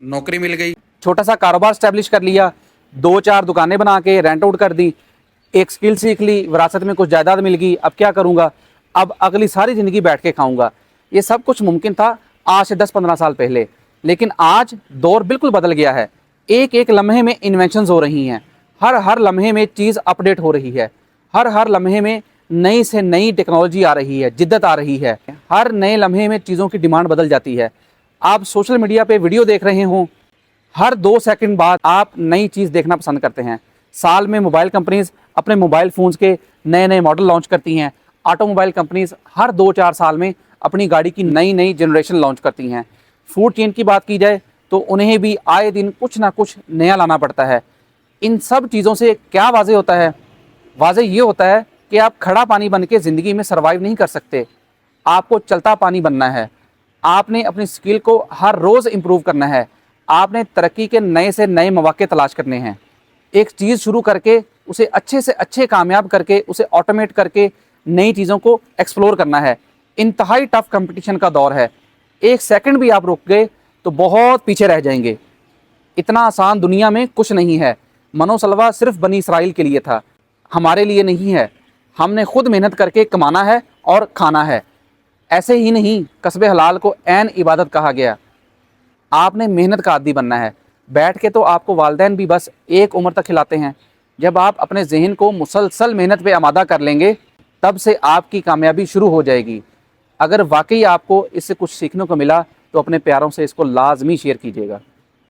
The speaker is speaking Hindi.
नौकरी मिल गई, छोटा सा कारोबार स्टैब्लिश कर लिया, 2-4 दुकानें बना के रेंट आउट कर दी, एक स्किल सीख ली, विरासत में कुछ जायदाद मिल गई, अब क्या करूँगा, अब अगली सारी ज़िंदगी बैठ के खाऊंगा। ये सब कुछ मुमकिन था आज से 10-15 साल पहले, लेकिन आज दौर बिल्कुल बदल गया है। एक एक लम्हे में इन्वेंशंस हो रही हैं, हर हर लम्हे में चीज़ अपडेट हो रही है, हर हर लम्हे में नई से नई टेक्नोलॉजी आ रही है, जिद्दत आ रही है, हर नए लम्हे में चीज़ों की डिमांड बदल जाती है। आप सोशल मीडिया पे वीडियो देख रहे हों, हर 2 सेकंड बाद आप नई चीज़ देखना पसंद करते हैं। साल में मोबाइल कंपनीज़ अपने मोबाइल फ़ोन्स के नए नए मॉडल लॉन्च करती हैं। ऑटोमोबाइल कंपनीज़ हर 2-4 साल में अपनी गाड़ी की नई नई जनरेशन लॉन्च करती हैं। फूड चेन की बात की जाए तो उन्हें भी आए दिन कुछ ना कुछ नया लाना पड़ता है। इन सब चीज़ों से क्या वाज़े होता है? वाज़े ये होता है कि आप खड़ा पानी बन के ज़िंदगी में सर्वाइव नहीं कर सकते, आपको चलता पानी बनना है। आपने अपनी स्किल को हर रोज़ इम्प्रूव करना है, आपने तरक्की के नए से नए मौके तलाश करने हैं। एक चीज़ शुरू करके उसे अच्छे से अच्छे कामयाब करके उसे ऑटोमेट करके नई चीज़ों को एक्सप्लोर करना है। इंतहाई टफ कंपटीशन का दौर है, एक सेकंड भी आप रुक गए तो बहुत पीछे रह जाएंगे। इतना आसान दुनिया में कुछ नहीं है। मनोसलवा सिर्फ बनी इसराइल के लिए था, हमारे लिए नहीं है। हमने खुद मेहनत करके कमाना है और खाना है। ऐसे ही नहीं, कस्बे हलाल को ऐन इबादत कहा गया। आपने मेहनत का आदी बनना है। बैठ के तो आपको वालिदैन भी बस एक उम्र तक खिलाते हैं। जब आप अपने जहन को मुसलसल मेहनत पे आमादा कर लेंगे, तब से आपकी कामयाबी शुरू हो जाएगी। अगर वाकई आपको इससे कुछ सीखने को मिला तो अपने प्यारों से इसको लाजमी शेयर कीजिएगा।